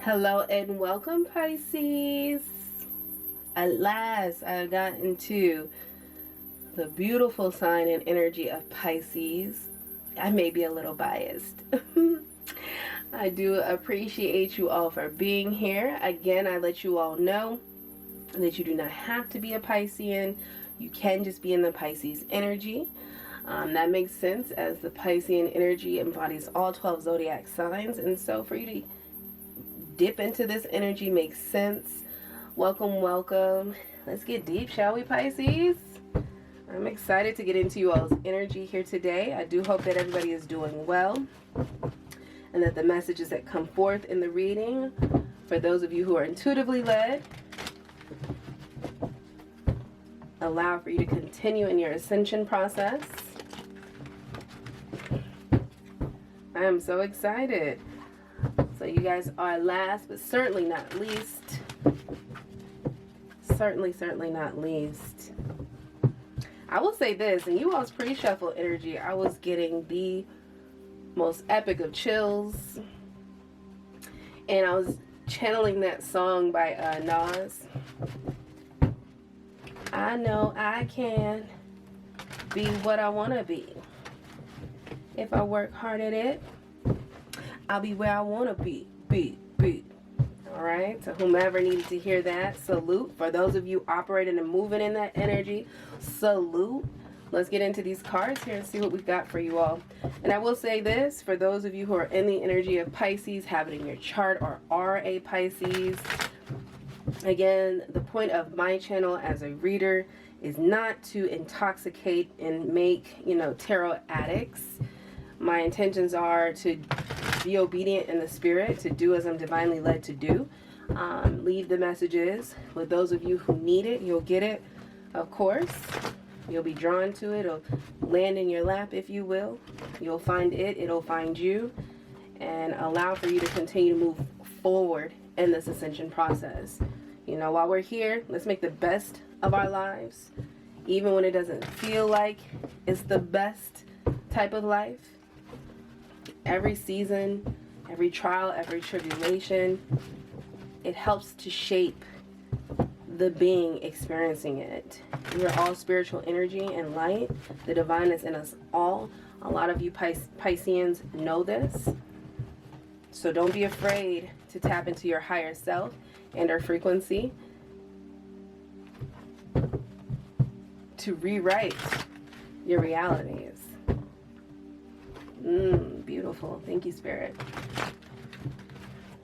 Hello and welcome, Pisces. At last, I got into the beautiful sign and energy of Pisces. I may be a little biased. I do appreciate you all for being here. Again, I let you all know that you do not have to be a Piscean. You can just be in the Pisces energy. That makes sense, as the Piscean energy embodies all 12 zodiac signs. And so for you to dip into this energy makes sense. Welcome, welcome. Let's get deep, shall we, Pisces? I'm excited to get into you all's energy here today. I do hope that everybody is doing well and that the messages that come forth in the reading, for those of you who are intuitively led, allow for you to continue in your ascension process. I am so excited. So you guys are last, but certainly not least. Certainly not least. I will say this, in you all's pre-shuffle energy, I was getting the most epic of chills. And I was channeling that song by Nas. I know I can be what I want to be. If I work hard at it, I'll be where I want to be. Alright, so whomever needed to hear that, salute. For those of you operating and moving in that energy, salute. Let's get into these cards here and see what we've got for you all. And I will say this, for those of you who are in the energy of Pisces, have it in your chart, or are a Pisces. Again, the point of my channel as a reader is not to intoxicate and make, tarot addicts. My intentions are to be obedient in the spirit, to do as I'm divinely led to do. Leave the messages with those of you who need it. You'll get it, of course. You'll be drawn to it. It'll land in your lap, if you will. You'll find it. It'll find you. And allow for you to continue to move forward in this ascension process. While we're here, let's make the best of our lives. Even when it doesn't feel like it's the best type of life. Every season, every trial, every tribulation, it helps to shape the being experiencing it. We are all spiritual energy and light. The divine is in us all. A lot of you Pisceans know this. So don't be afraid to tap into your higher self and our frequency to rewrite your realities. Beautiful. Thank you, Spirit.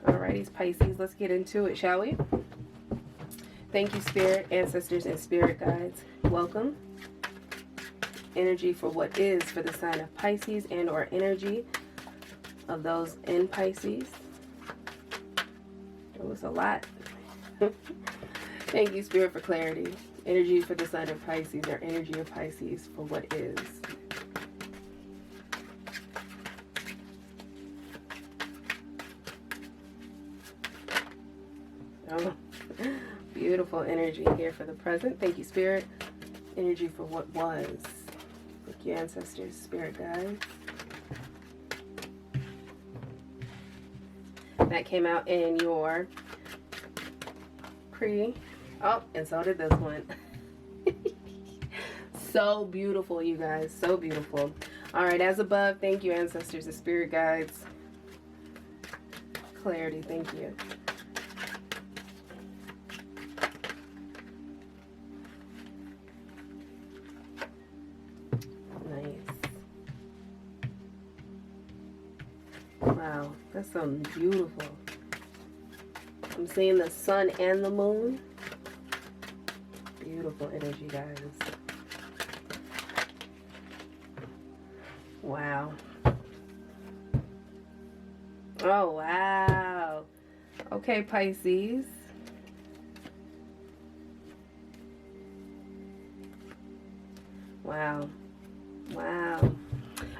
Alrighty, Pisces, let's get into it, shall we? Thank you, Spirit, ancestors, and spirit guides. Welcome. Energy for what is for the sign of Pisces, and or energy of those in Pisces. It was a lot. Thank you, Spirit, for clarity. Energy for the sign of Pisces, or energy of Pisces for what is. Oh, beautiful energy here for the present. Thank you, Spirit. Energy for what was. Thank you, ancestors, spirit guides. That came out in your oh, and so did this one. So beautiful, you guys. So beautiful. All right, as above, thank you, ancestors and spirit guides. Clarity, thank you. Wow, that's so beautiful. I'm seeing the sun and the moon. Beautiful energy, guys. Wow. Oh, wow. Okay, Pisces. Wow. Wow.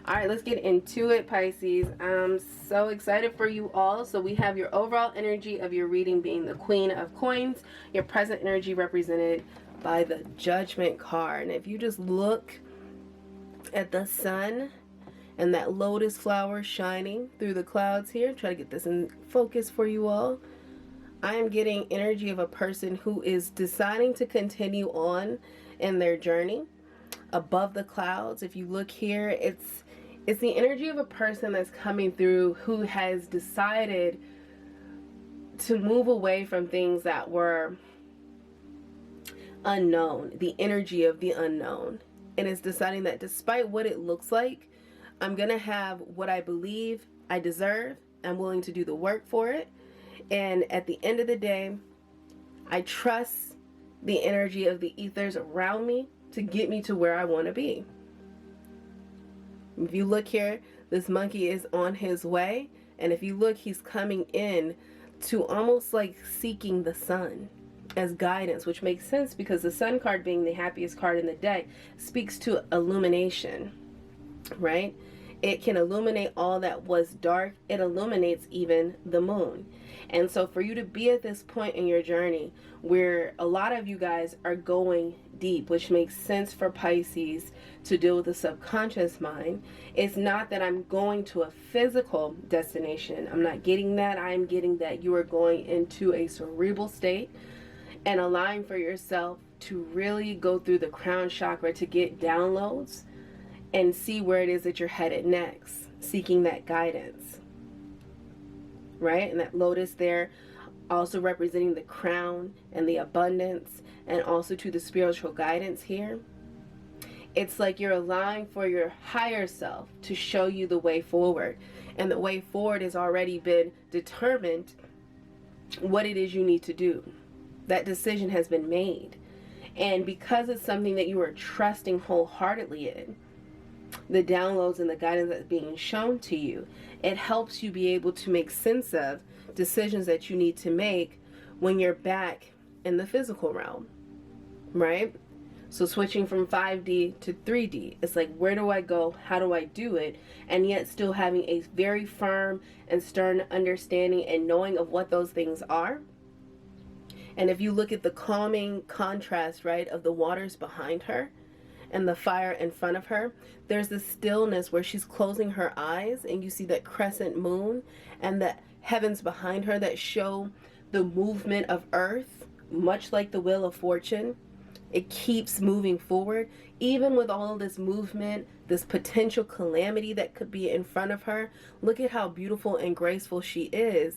All right, let's get into it, Pisces. I'm so excited for you all. So we have your overall energy of your reading being the Queen of Coins. Your present energy represented by the Judgment card. And if you just look at the sun and that lotus flower shining through the clouds here. Try to get this in focus for you all. I am getting energy of a person who is deciding to continue on in their journey above the clouds. If you look here, it's the energy of a person that's coming through who has decided to move away from things that were unknown, the energy of the unknown, and is deciding that despite what it looks like, I'm gonna have what I believe I deserve. I'm willing to do the work for it, and at the end of the day, I trust the energy of the ethers around me to get me to where I want to be. If you look here, this monkey is on his way, and if you look, he's coming in to almost like seeking the sun as guidance, which makes sense because the sun card, being the happiest card in the deck, speaks to illumination, right? It can illuminate all that was dark. It illuminates even the moon. And so for you to be at this point in your journey where a lot of you guys are going deep, which makes sense for Pisces to deal with the subconscious mind, it's not that I'm going to a physical destination. I'm not getting that. I'm getting that you are going into a cerebral state and allowing for yourself to really go through the crown chakra to get downloads and see where it is that you're headed next, seeking that guidance, right? And that lotus there also representing the crown and the abundance, and also to the spiritual guidance here. It's like you're allowing for your higher self to show you the way forward, and the way forward has already been determined what it is you need to do. That decision has been made, and because it's something that you are trusting wholeheartedly in, the downloads and the guidance that's being shown to you, it helps you be able to make sense of decisions that you need to make when you're back in the physical realm, right? So switching from 5D to 3D, it's like, where do I go? How do I do it? And yet still having a very firm and stern understanding and knowing of what those things are. And if you look at the calming contrast, right, of the waters behind her and the fire in front of her, there's this stillness where she's closing her eyes, and you see that crescent moon and the heavens behind her that show the movement of earth, much like the Wheel of Fortune. It keeps moving forward, even with all of this movement, this potential calamity that could be in front of her. Look at how beautiful and graceful she is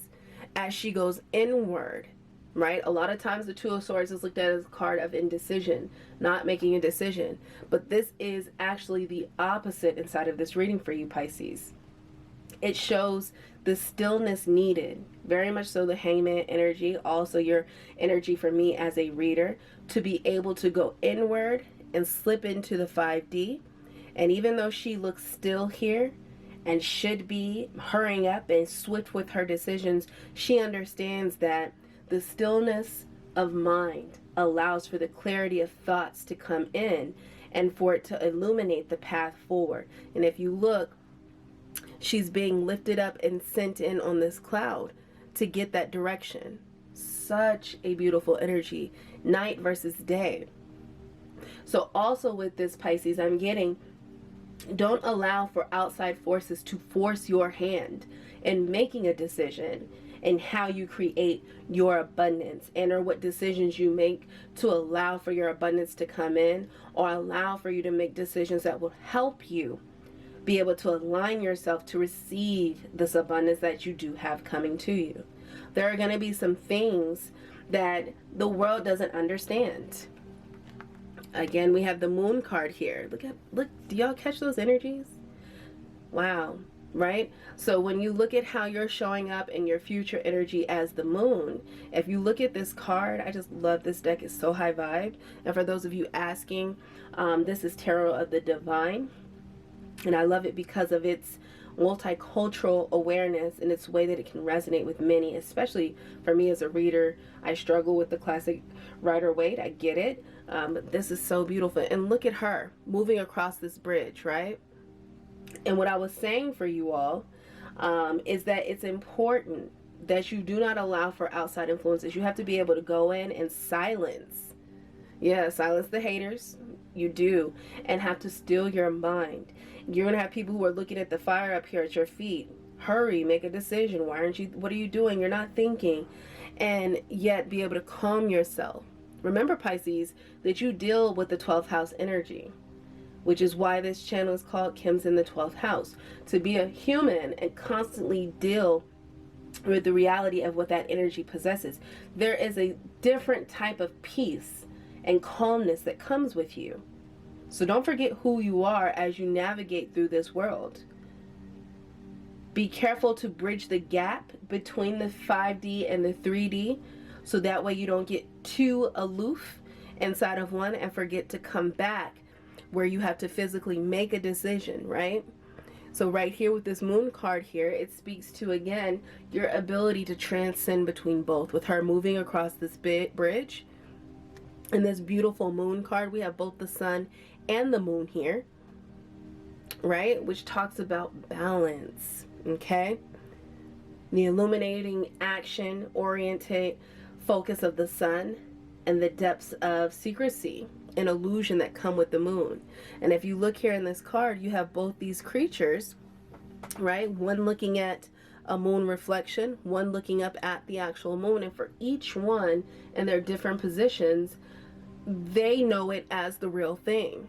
as she goes inward, right? A lot of times the Two of Swords is looked at as a card of indecision, not making a decision. But this is actually the opposite inside of this reading for you, Pisces. It shows the stillness needed, very much so the Hangman energy, also your energy for me as a reader, to be able to go inward and slip into the 5D. And even though she looks still here and should be hurrying up and swift with her decisions, she understands that the stillness of mind allows for the clarity of thoughts to come in and for it to illuminate the path forward. And if you look, she's being lifted up and sent in on this cloud to get that direction. Such a beautiful energy, night versus day. So also with this, Pisces, I'm getting, don't allow for outside forces to force your hand in making a decision and how you create your abundance, and or what decisions you make to allow for your abundance to come in, or allow for you to make decisions that will help you be able to align yourself to receive this abundance that you do have coming to you. There are going to be some things that the world doesn't understand. Again, we have the Moon card here. Look, do y'all catch those energies? Wow, right? So when you look at how you're showing up in your future energy as the moon, if you look at this card, I just love this deck. It's so high vibed. And for those of you asking, this is Tarot of the Divine. And I love it because of its multicultural awareness and its way that it can resonate with many, especially for me as a reader. I struggle with the classic Rider-Waite. I get it. But this is so beautiful. And look at her moving across this bridge, right? And what I was saying for you all is that it's important that you do not allow for outside influences. You have to be able to go in and silence. Yeah, silence the haters. you do and have to still your mind. You're going to have people who are looking at the fire up here at your feet. Hurry, make a decision. Why aren't you, what are you doing? You're not thinking. And yet be able to calm yourself. Remember, Pisces, that you deal with the 12th house energy, which is why this channel is called Kim's in the 12th house. To be a human and constantly deal with the reality of what that energy possesses. There is a different type of peace and calmness that comes with you. So don't forget who you are as you navigate through this world. Be careful to bridge the gap between the 5D and the 3D, so that way you don't get too aloof inside of one and forget to come back where you have to physically make a decision, right? So right here with this moon card here, it speaks to, again, your ability to transcend between both. With her moving across this big bridge, and this beautiful moon card, we have both the sun and the moon here, right? Which talks about balance, okay? The illuminating, action-oriented focus of the sun and the depths of secrecy and illusion that come with the moon. And if you look here in this card, you have both these creatures, right? One looking at a moon reflection, one looking up at the actual moon, and for each one in their different positions, they know it as the real thing.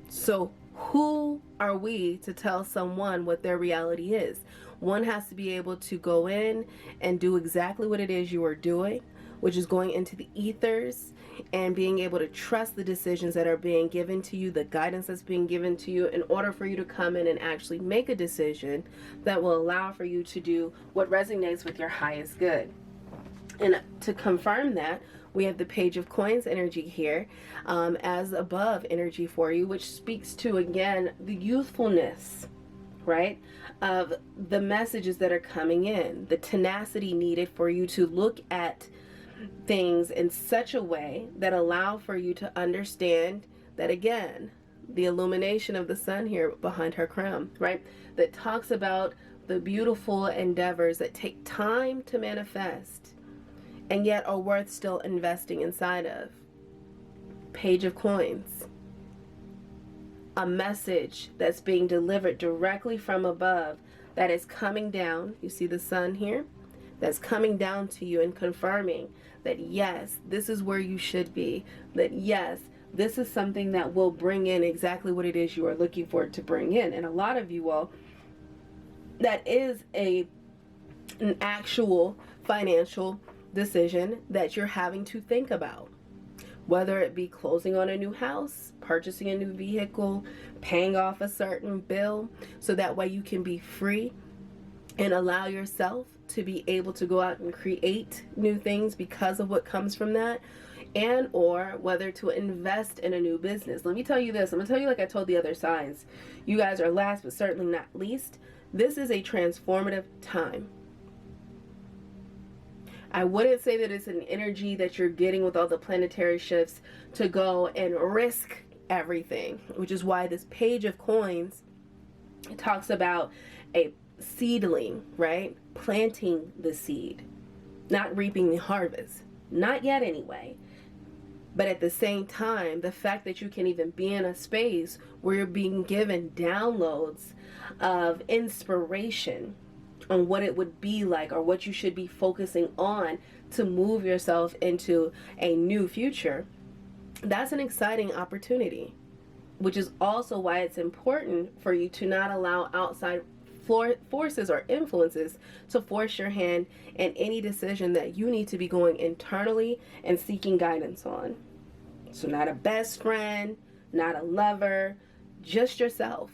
So who are we to tell someone what their reality is? One has to be able to go in and do exactly what it is you are doing, which is going into the ethers and being able to trust the decisions that are being given to you, the guidance that's being given to you, in order for you to come in and actually make a decision that will allow for you to do what resonates with your highest good. And to confirm that, we have the Page of Coins energy here as above energy for you, which speaks to, again, the youthfulness, right, of the messages that are coming in, the tenacity needed for you to look at things in such a way that allow for you to understand that, again, the illumination of the sun here behind her crown, right, that talks about the beautiful endeavors that take time to manifest and yet are worth still investing inside of. Page of Coins. A message that's being delivered directly from above that is coming down. You see the sun here? That's coming down to you and confirming that yes, this is where you should be. That yes, this is something that will bring in exactly what it is you are looking for it to bring in. And a lot of you all, that is an actual financial decision that you're having to think about. Whether it be closing on a new house, purchasing a new vehicle, paying off a certain bill, so that way you can be free and allow yourself to be able to go out and create new things because of what comes from that, and or whether to invest in a new business. Let me tell you this. I'm going to tell you like I told the other signs. You guys are last but certainly not least. This is a transformative time. I wouldn't say that it's an energy that you're getting with all the planetary shifts to go and risk everything, which is why this Page of Coins talks about a seedling, right? Planting the seed, not reaping the harvest. Not yet anyway. But at the same time, the fact that you can even be in a space where you're being given downloads of inspiration on what it would be like or what you should be focusing on to move yourself into a new future, that's an exciting opportunity, which is also why it's important for you to not allow outside forces or influences to force your hand in any decision that you need to be going internally and seeking guidance on. So not a best friend, not a lover, just yourself.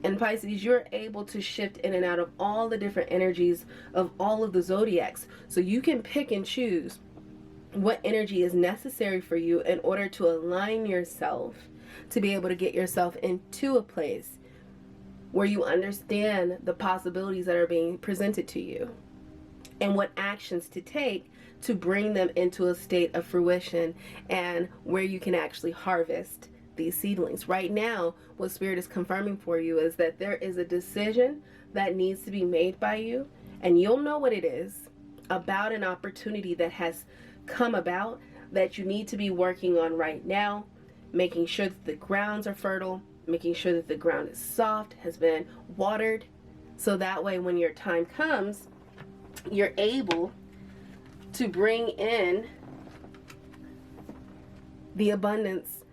And Pisces, you're able to shift in and out of all the different energies of all of the zodiacs. So you can pick and choose what energy is necessary for you in order to align yourself to be able to get yourself into a place where you understand the possibilities that are being presented to you and what actions to take to bring them into a state of fruition and where you can actually harvest these seedlings. Right now, what Spirit is confirming for you is that there is a decision that needs to be made by you, and you'll know what it is about an opportunity that has come about that you need to be working on right now. making sure that the grounds are fertile, making sure that the ground is soft, has been watered, so that way when your time comes, you're able to bring in the abundance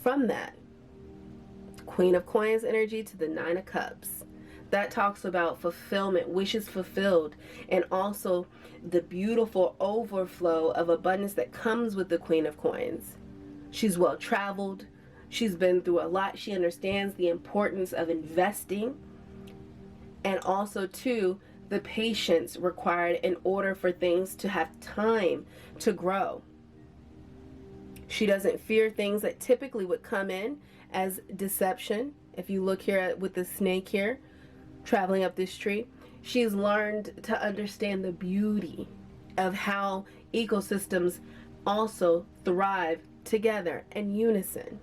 from that. Queen of Coins energy to the Nine of Cups. That talks about fulfillment, wishes fulfilled, and also the beautiful overflow of abundance that comes with the Queen of Coins. She's well traveled. She's been through a lot. She understands the importance of investing, and also too the patience required in order for things to have time to grow. She doesn't fear things that typically would come in as deception. If you look here at, with the snake here traveling up this tree, she's learned to understand the beauty of how ecosystems also thrive together in unison.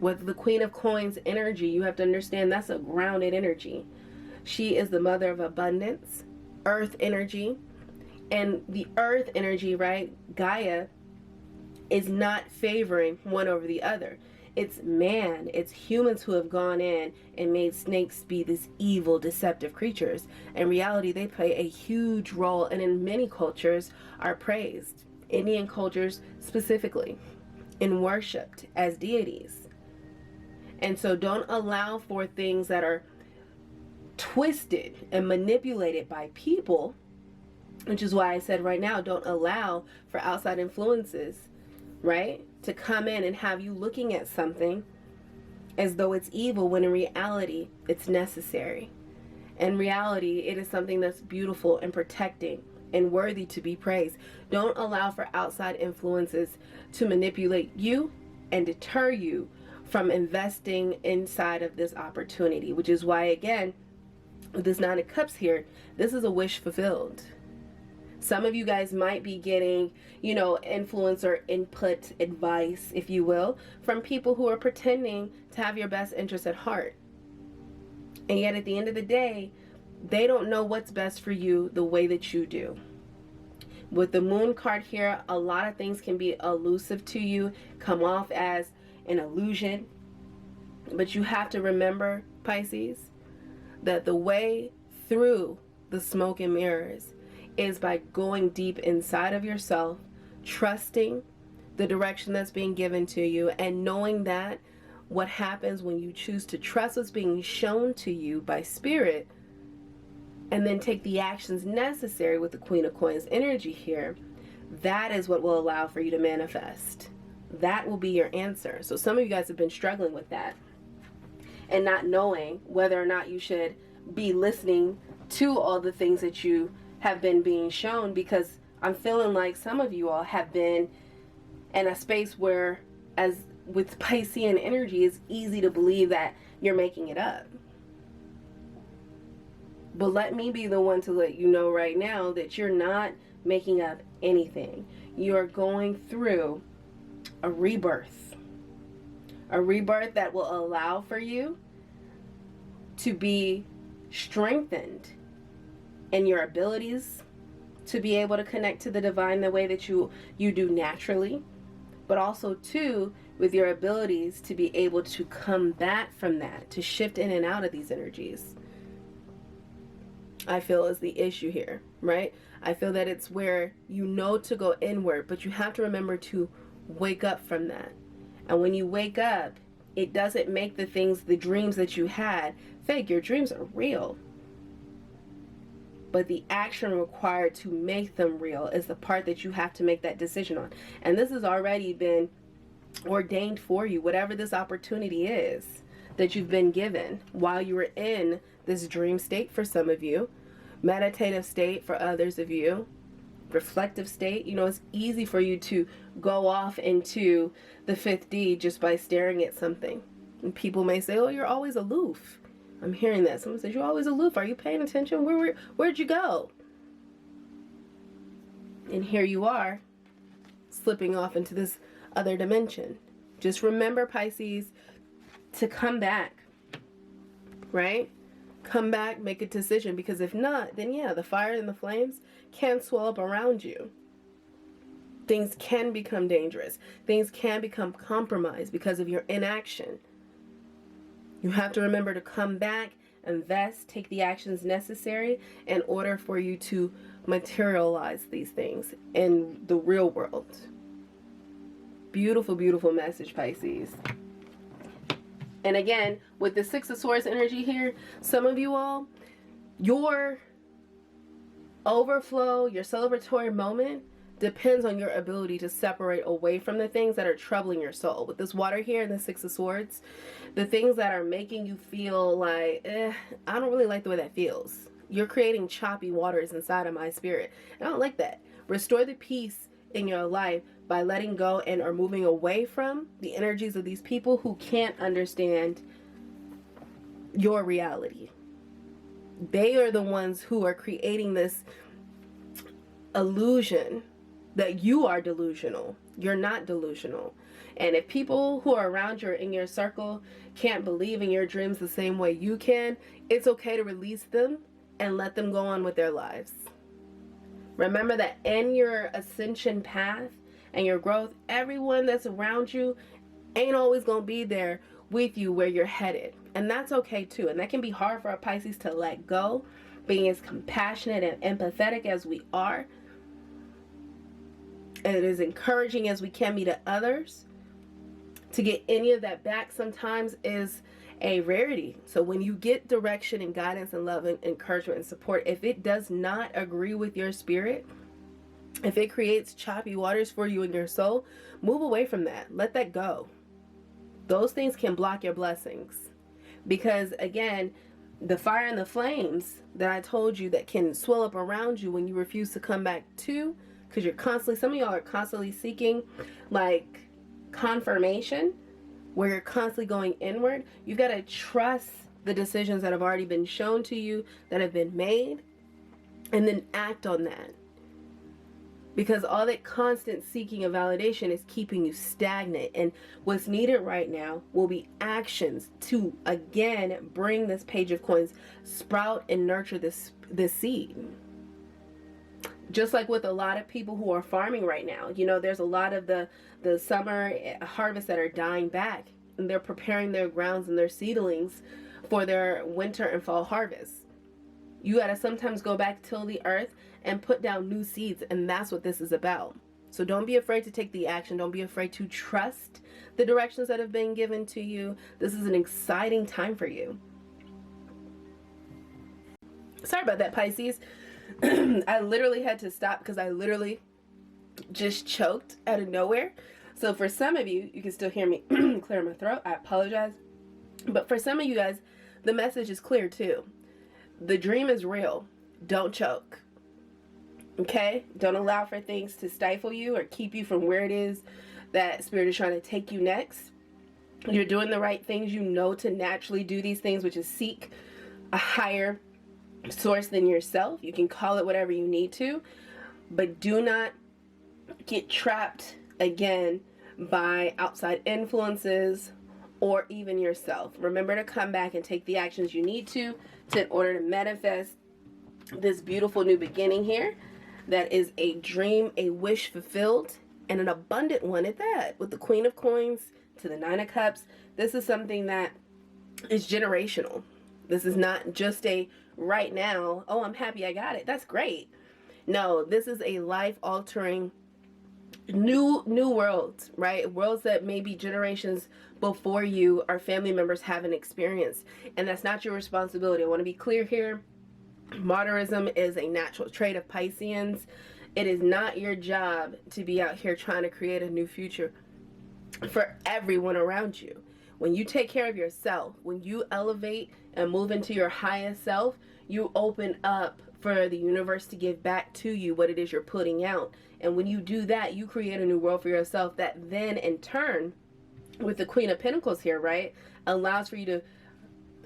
With the Queen of Coins energy, you have to understand that's a grounded energy. She is the mother of abundance, earth energy, and the earth energy, right, Gaia, is not favoring one over the other. It's man, it's humans who have gone in and made snakes be these evil, deceptive creatures. In reality, they play a huge role, and in many cultures are praised, Indian cultures specifically, and worshipped as deities. And so don't allow for things that are twisted and manipulated by people, which is why I said right now, don't allow for outside influences, right, to come in and have you looking at something as though it's evil when in reality it's necessary. In reality, it is something that's beautiful and protecting and worthy to be praised. Don't allow for outside influences to manipulate you and deter you from investing inside of this opportunity, which is why, again, with this Nine of Cups here, this is a wish fulfilled. Some of you guys might be getting, influencer input advice, if you will, from people who are pretending to have your best interest at heart. And yet at the end of the day, they don't know what's best for you the way that you do. With the Moon card here, a lot of things can be elusive to you, come off as an illusion. But you have to remember, Pisces, that the way through the smoke and mirrors is by going deep inside of yourself, trusting the direction that's being given to you, and knowing that what happens when you choose to trust what's being shown to you by spirit, and then take the actions necessary with the Queen of Coins energy here, that is what will allow for you to manifest. That will be your answer. So some of you guys have been struggling with that and not knowing whether or not you should be listening to all the things that you have been being shown, because I'm feeling like some of you all have been in a space where, as with Piscean energy, it's easy to believe that you're making it up. But let me be the one to let you know right now that you're not making up anything. You are going through a rebirth. A rebirth that will allow for you to be strengthened in your abilities to be able to connect to the divine the way that you do naturally, but also too with your abilities to be able to combat from that, to shift in and out of these energies. I feel is the issue here, right? I feel that it's where you know to go inward, but you have to remember to wake up from that. And when you wake up, it doesn't make the things, the dreams that you had, fake. Your dreams are real. But the action required to make them real is the part that you have to make that decision on. And this has already been ordained for you, whatever this opportunity is that you've been given while you were in this dream state for some of you, meditative state for others of you, reflective state. It's easy for you to go off into the fifth D just by staring at something. And people may say, oh, you're always aloof. I'm hearing that. Someone says, you're always aloof. Are you paying attention? Where'd you go? And here you are, slipping off into this other dimension. Just remember, Pisces, to come back, right? Come back, make a decision, because if not, then yeah, the fire and the flames can swell up around you. Things can become dangerous. Things can become compromised because of your inaction. You have to remember to come back, invest, take the actions necessary in order for you to materialize these things in the real world. Beautiful, beautiful message, Pisces. And again, with the Six of Swords energy here, some of you all, your overflow, your celebratory moment depends on your ability to separate away from the things that are troubling your soul. With this water here and the Six of Swords, the things that are making you feel like, I don't really like the way that feels. You're creating choppy waters inside of my spirit. I don't like that. Restore the peace in your life by letting go and or moving away from the energies of these people who can't understand your reality. They are the ones who are creating this illusion that you are delusional. You're not delusional. And if people who are around you or in your circle can't believe in your dreams the same way you can, it's okay to release them and let them go on with their lives. Remember that in your ascension path and your growth, everyone that's around you ain't always going to be there with you where you're headed. And that's okay too. And that can be hard for our Pisces to let go, being as compassionate and empathetic as we are. And as encouraging as we can be to others. To get any of that back sometimes is a rarity. So when you get direction and guidance and love and encouragement and support, if it does not agree with your spirit, if it creates choppy waters for you in your soul, move away from that. Let that go. Those things can block your blessings. Because again, the fire and the flames that I told you that can swell up around you when you refuse to come back to, because you're constantly, some of y'all are constantly seeking like confirmation, where you're constantly going inward. You've got to trust the decisions that have already been shown to you, that have been made, and then act on that. Because all that constant seeking of validation is keeping you stagnant. And what's needed right now will be actions to, again, bring this Page of Coins, sprout and nurture this seed. Just like with a lot of people who are farming right now. You know, there's a lot of the summer harvests that are dying back. And they're preparing their grounds and their seedlings for their winter and fall harvest. You got to sometimes go back, till the earth, and put down new seeds. And that's what this is about. So don't be afraid to take the action. Don't be afraid to trust the directions that have been given to you. This is an exciting time for you. Sorry about that, Pisces. I literally had to stop because I literally just choked out of nowhere. So for some of you, you can still hear me clear my throat. I apologize. But for some of you guys, the message is clear too. The dream is real. Don't choke. Okay? Don't allow for things to stifle you or keep you from where it is that Spirit is trying to take you next. You're doing the right things. You know to naturally do these things, which is seek a higher source than yourself. You can call it whatever you need to, but do not get trapped again by outside influences or even yourself. Remember to come back and take the actions you need to in order to manifest this beautiful new beginning here that is a dream, a wish fulfilled, and an abundant one at that. With the Queen of Coins to the Nine of Cups, this is something that is generational. This is not just a right now, oh, I'm happy I got it. That's great. No, this is a life-altering new worlds, right? Worlds that maybe generations before you or family members haven't experienced. And that's not your responsibility. I want to be clear here. Martyrism is a natural trait of Pisceans. It is not your job to be out here trying to create a new future for everyone around you. When you take care of yourself, when you elevate and move into your highest self, you open up for the universe to give back to you what it is you're putting out. And when you do that, you create a new world for yourself that then in turn, with the Queen of Pentacles here, right, allows for you to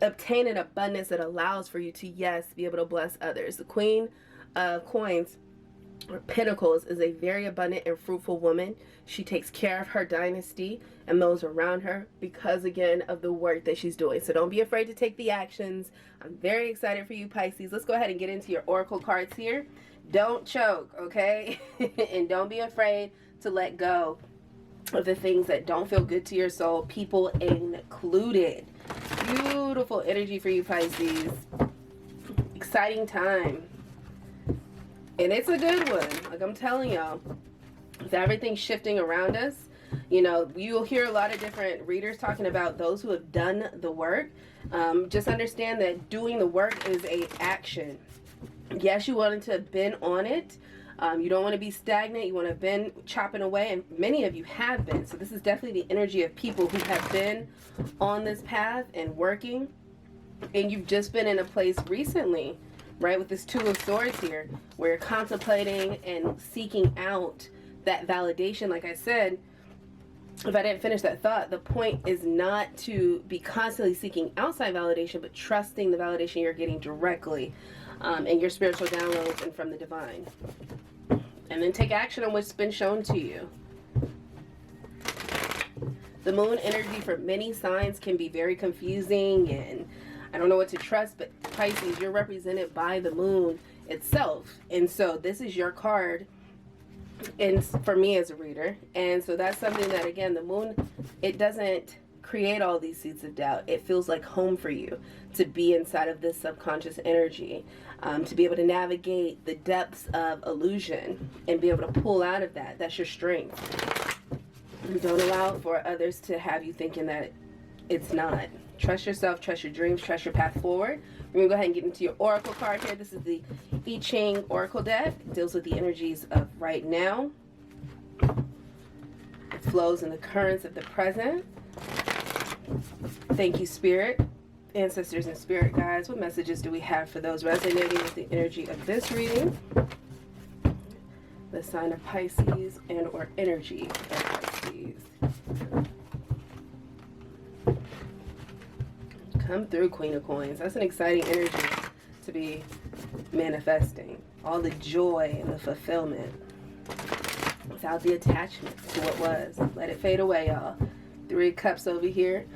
obtain an abundance that allows for you to, yes, be able to bless others. The Queen of Coins or Pentacles is a very abundant and fruitful woman. She takes care of her dynasty and those around her because, again, of the work that she's doing. So don't be afraid to take the actions. I'm very excited for you, Pisces. Let's go ahead and get into your oracle cards here. Don't choke, okay? And don't be afraid to let go of the things that don't feel good to your soul, people included. Beautiful energy for you, Pisces. Exciting time. And it's a good one. Like I'm telling y'all, with everything shifting around us, you know, you'll hear a lot of different readers talking about those who have done the work. Just understand that doing the work is a action. Yes, you wanted to have been on it. You don't want to be stagnant. You want to have been chopping away, and many of you have been. So this is definitely the energy of people who have been on this path and working. And you've just been in a place recently, right, with this Two of Swords here, where you're contemplating and seeking out that validation. Like I said, if I didn't finish that thought, the point is not to be constantly seeking outside validation, but trusting the validation you're getting directly in your spiritual downloads and from the divine. And then take action on what's been shown to you. The moon energy for many signs can be very confusing, and I don't know what to trust, but Pisces, you're represented by the moon itself. And so this is your card, and for me as a reader. And so that's something that, again, the moon, it doesn't create all these seeds of doubt. It feels like home for you to be inside of this subconscious energy, to be able to navigate the depths of illusion and be able to pull out of that. That's your strength. You don't allow for others to have you thinking that it's not. Trust yourself, trust your dreams, trust your path forward. We're going to go ahead and get into your oracle card here. This is the I Ching Oracle deck. It deals with the energies of right now. It flows in the currents of the present. Thank you, Spirit, ancestors, and spirit guides. What messages do we have for those resonating with the energy of this reading? The sign of Pisces and or energy of Pisces. Come through, Queen of Coins. That's an exciting energy to be manifesting. All the joy and the fulfillment without the attachment to what was. Let it fade away, y'all. Three of Cups over here.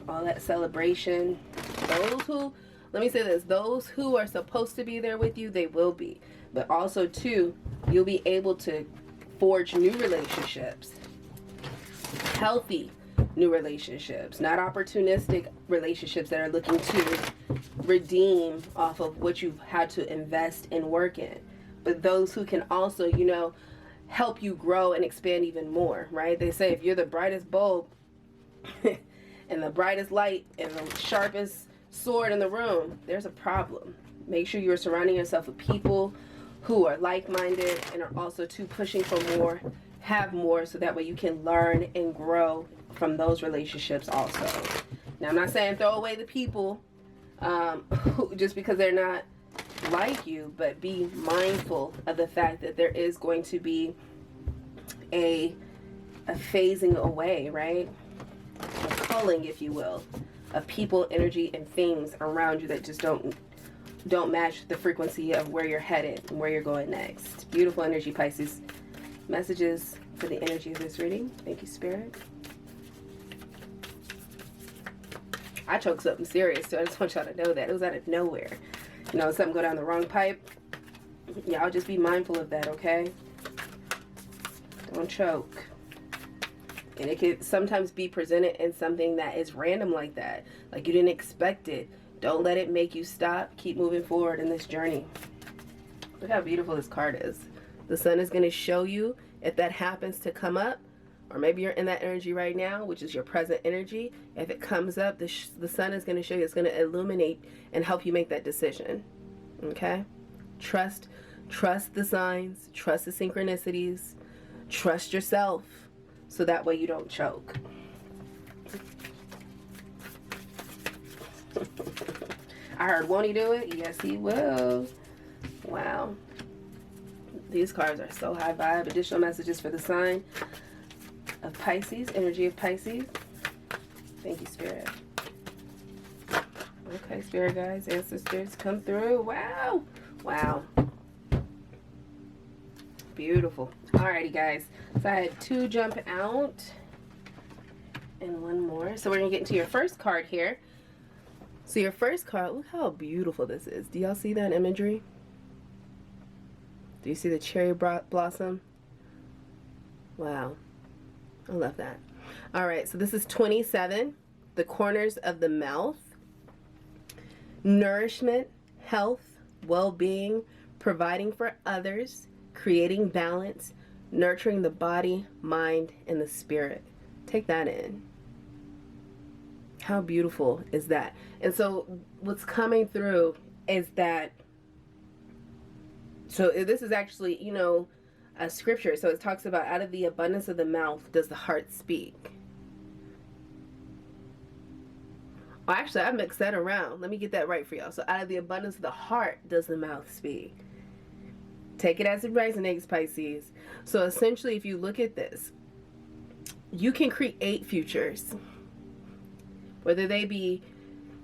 All that celebration. Those who, let me say this, those who are supposed to be there with you, they will be. But also, too, you'll be able to forge new relationships. Healthy new relationships. Not opportunistic relationships that are looking to redeem off of what you've had to invest and work in. But those who can also, you know, help you grow and expand even more, right? They say if you're the brightest bulb and the brightest light and the sharpest sword in the room, there's a problem. Make sure you're surrounding yourself with people who are like-minded and are also too pushing for more, have more, so that way you can learn and grow from those relationships also. Now, I'm not saying throw away the people who, just because they're not like you, but be mindful of the fact that there is going to be a phasing away, right? A culling, if you will, of people, energy, and things around you that just don't match the frequency of where you're headed and where you're going next. Beautiful energy, Pisces. Messages for the energy of this reading. Thank you, Spirit. I choked something serious, so I just want y'all to know that. It was out of nowhere. You know, something go down the wrong pipe. Y'all just be mindful of that, okay? Don't choke. And it could sometimes be presented in something that is random like that. Like you didn't expect it. Don't let it make you stop. Keep moving forward in this journey. Look how beautiful this card is. The sun is going to show you if that happens to come up. Or maybe you're in that energy right now, which is your present energy. If it comes up, the sun is going to show you. It's going to illuminate and help you make that decision. Okay? Trust the signs. Trust the synchronicities. Trust yourself. So that way you don't choke. I heard, won't he do it? Yes, he will. Wow. These cards are so high vibe. Additional messages for the sign of Pisces, energy of Pisces. Thank you, Spirit. Okay, Spirit guides, ancestors, come through. Wow. Wow. Beautiful. Alrighty, guys. So I had two jump out and one more. So we're going to get into your first card here. So your first card, look how beautiful this is. Do y'all see that imagery? Do you see the cherry blossom? Wow. I love that. All right, so this is 27, the corners of the mouth. Nourishment, health, well-being, providing for others, creating balance, nurturing the body, mind, and the spirit. Take that in. How beautiful is that? And so what's coming through is that, so this is actually, you know, a scripture. So it talks about, out of the abundance of the mouth does the heart speak. Oh, actually, I mixed that around. Let me get that right for y'all. So out of the abundance of the heart does the mouth speak. Take it as it resonates, Pisces. So essentially, if you look at this, you can create futures, whether they be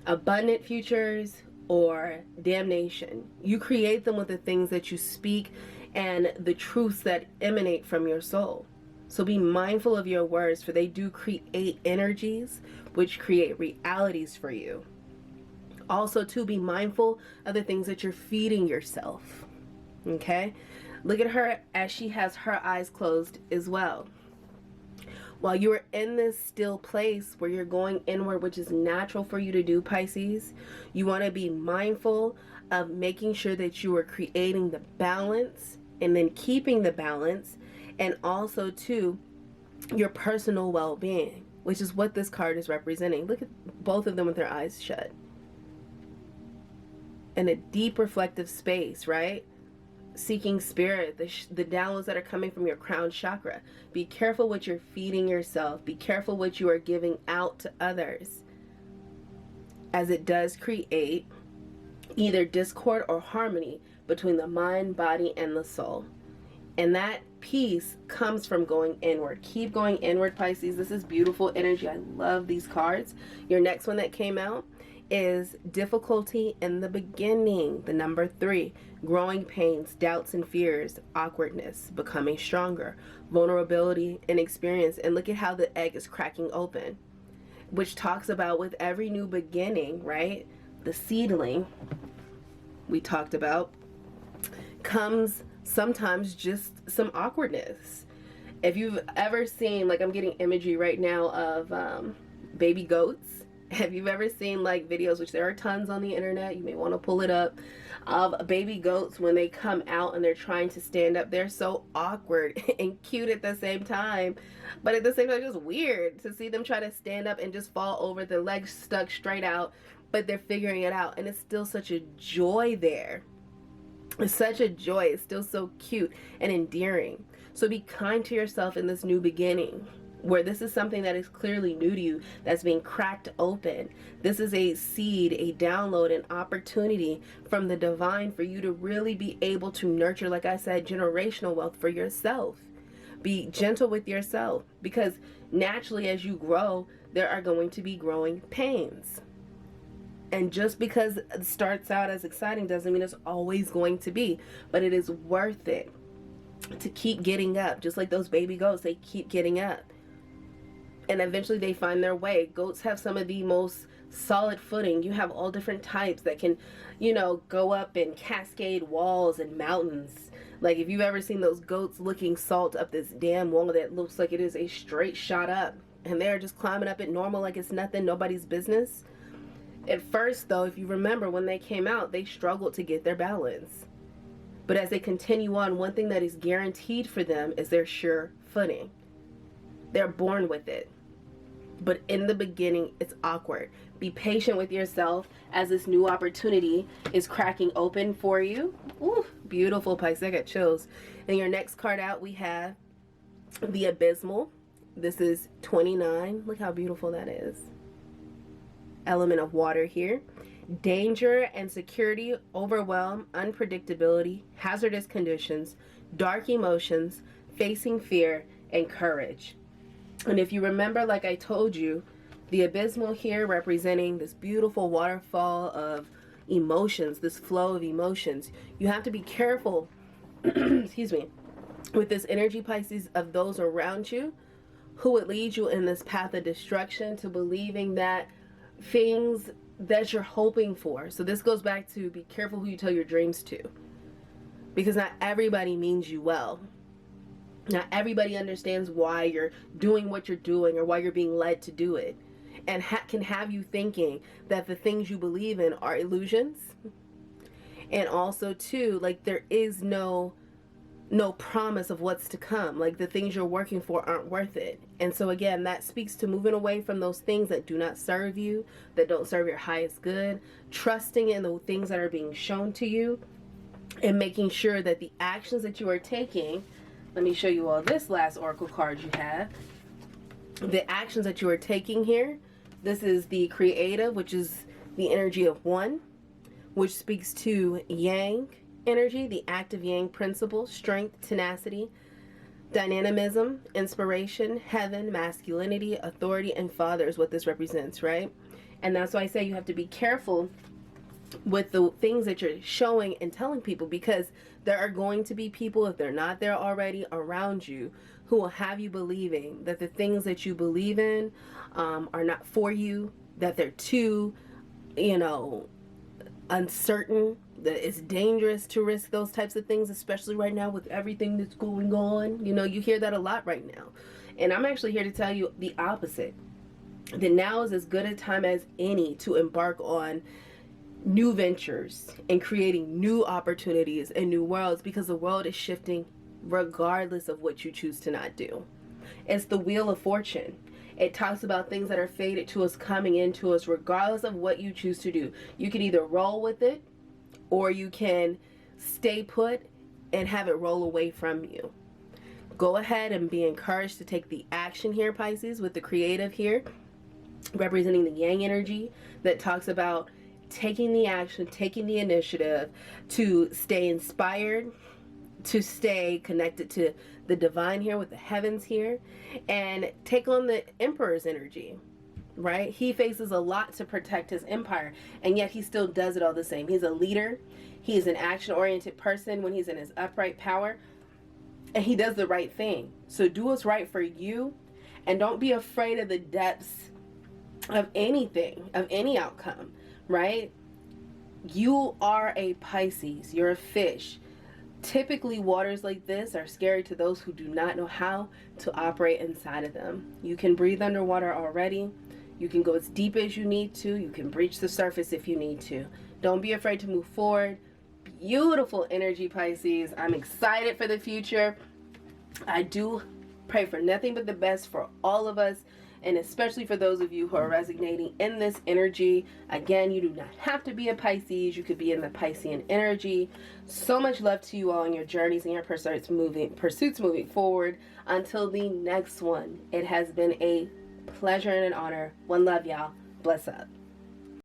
abundant futures or damnation. You create them with the things that you speak and the truths that emanate from your soul. So be mindful of your words, for they do create energies which create realities for you. Also, to be mindful of the things that you're feeding yourself. Okay? Look at her as she has her eyes closed as well. While you are in this still place where you're going inward, which is natural for you to do, Pisces, you want to be mindful of making sure that you are creating the balance and then keeping the balance, and also too your personal well-being, which is what this card is representing. Look at both of them with their eyes shut. In a deep reflective space, right? Seeking spirit, the downloads that are coming from your crown chakra. Be careful what you're feeding yourself. Be careful what you are giving out to others, as it does create either discord or harmony between the mind, body, and the soul. And that peace comes from going inward. Keep going inward, Pisces. This is beautiful energy. I love these cards. Your next one that came out is difficulty in the beginning, the number 3. Growing pains, doubts and fears, awkwardness, becoming stronger, vulnerability and experience. And look at how the egg is cracking open, which talks about with every new beginning, right? The seedling we talked about comes sometimes just some awkwardness. If you've ever seen, like I'm getting imagery right now of baby goats. Have you ever seen like videos, which there are tons on the internet, you may want to pull it up, of baby goats when they come out and they're trying to stand up? They're so awkward and cute at the same time, but at the same time just weird to see them try to stand up and just fall over, their legs stuck straight out, but they're figuring it out, and it's still such a joy there. It's such a joy. It's still so cute and endearing. So be kind to yourself in this new beginning, where this is something that is clearly new to you, that's being cracked open. This is a seed, a download, an opportunity from the divine for you to really be able to nurture, like I said, generational wealth for yourself. Be gentle with yourself, because naturally as you grow, there are going to be growing pains. And just because it starts out as exciting doesn't mean it's always going to be, but it is worth it to keep getting up. Just like those baby goats, they keep getting up. And eventually they find their way. Goats have some of the most solid footing. You have all different types that can, you know, go up and cascade walls and mountains. Like if you've ever seen those goats looking salt up this damn wall that looks like it is a straight shot up, and they're just climbing up it normal like it's nothing, nobody's business. At first though, if you remember when they came out, they struggled to get their balance. But as they continue on, one thing that is guaranteed for them is their sure footing. They're born with it. But in the beginning, it's awkward. Be patient with yourself as this new opportunity is cracking open for you. Ooh, beautiful, Pisces. I got chills. And your next card out, we have the Abysmal. This is 29. Look how beautiful that is. Element of water here. Danger and security, overwhelm, unpredictability, hazardous conditions, dark emotions, facing fear, and courage. And if you remember, like I told you, the Abysmal here representing this beautiful waterfall of emotions, this flow of emotions. You have to be careful, excuse me, with this energy, Pisces, of those around you who would lead you in this path of destruction to believing that things that you're hoping for. So this goes back to be careful who you tell your dreams to, because not everybody means you well. Not everybody understands why you're doing what you're doing or why you're being led to do it, and can have you thinking that the things you believe in are illusions. And also too, like, there is no promise of what's to come. Like, the things you're working for aren't worth it. And so again, that speaks to moving away from those things that do not serve you, that don't serve your highest good, trusting in the things that are being shown to you, and making sure that the actions that you are taking, let me show you all this last oracle card you have. The actions that you are taking here, this is the creative, which is the energy of one, which speaks to yang energy, the active yang principle, strength, tenacity, dynamism, inspiration, heaven, masculinity, authority, and father is what this represents, right? And that's why I say you have to be careful with the things that you're showing and telling people, because there are going to be people, if they're not there already, around you who will have you believing that the things that you believe in are not for you, that they're too, uncertain, that it's dangerous to risk those types of things, especially right now with everything that's going on. You hear that a lot right now. And I'm actually here to tell you the opposite. That now is as good a time as any to embark on new ventures and creating new opportunities and new worlds, because the world is shifting regardless of what you choose to not do. It's the wheel of fortune. It talks about things that are fated to us coming into us regardless of what you choose to do. You can either roll with it, or you can stay put and have it roll away from you. Go ahead and be encouraged to take the action here, Pisces, with the creative here, representing the yang energy that talks about taking the action, taking the initiative to stay inspired, to stay connected to the divine here with the heavens here, and take on the emperor's energy, right? He faces a lot to protect his empire, and yet he still does it all the same. He's a leader. He is an action-oriented person when he's in his upright power, and he does the right thing. So do what's right for you, and don't be afraid of the depths of anything, of any outcome, right? You are a Pisces. You're a fish. Typically, waters like this are scary to those who do not know how to operate inside of them. You can breathe underwater already. You can go as deep as you need to. You can breach the surface if you need to. Don't be afraid to move forward. Beautiful energy, Pisces. I'm excited for the future. I do pray for nothing but the best for all of us, and especially for those of you who are resonating in this energy. Again, you do not have to be a Pisces. You could be in the Piscean energy. So much love to you all in your journeys and your pursuits moving forward. Until the next one, it has been a pleasure and an honor. One love, y'all. Bless up.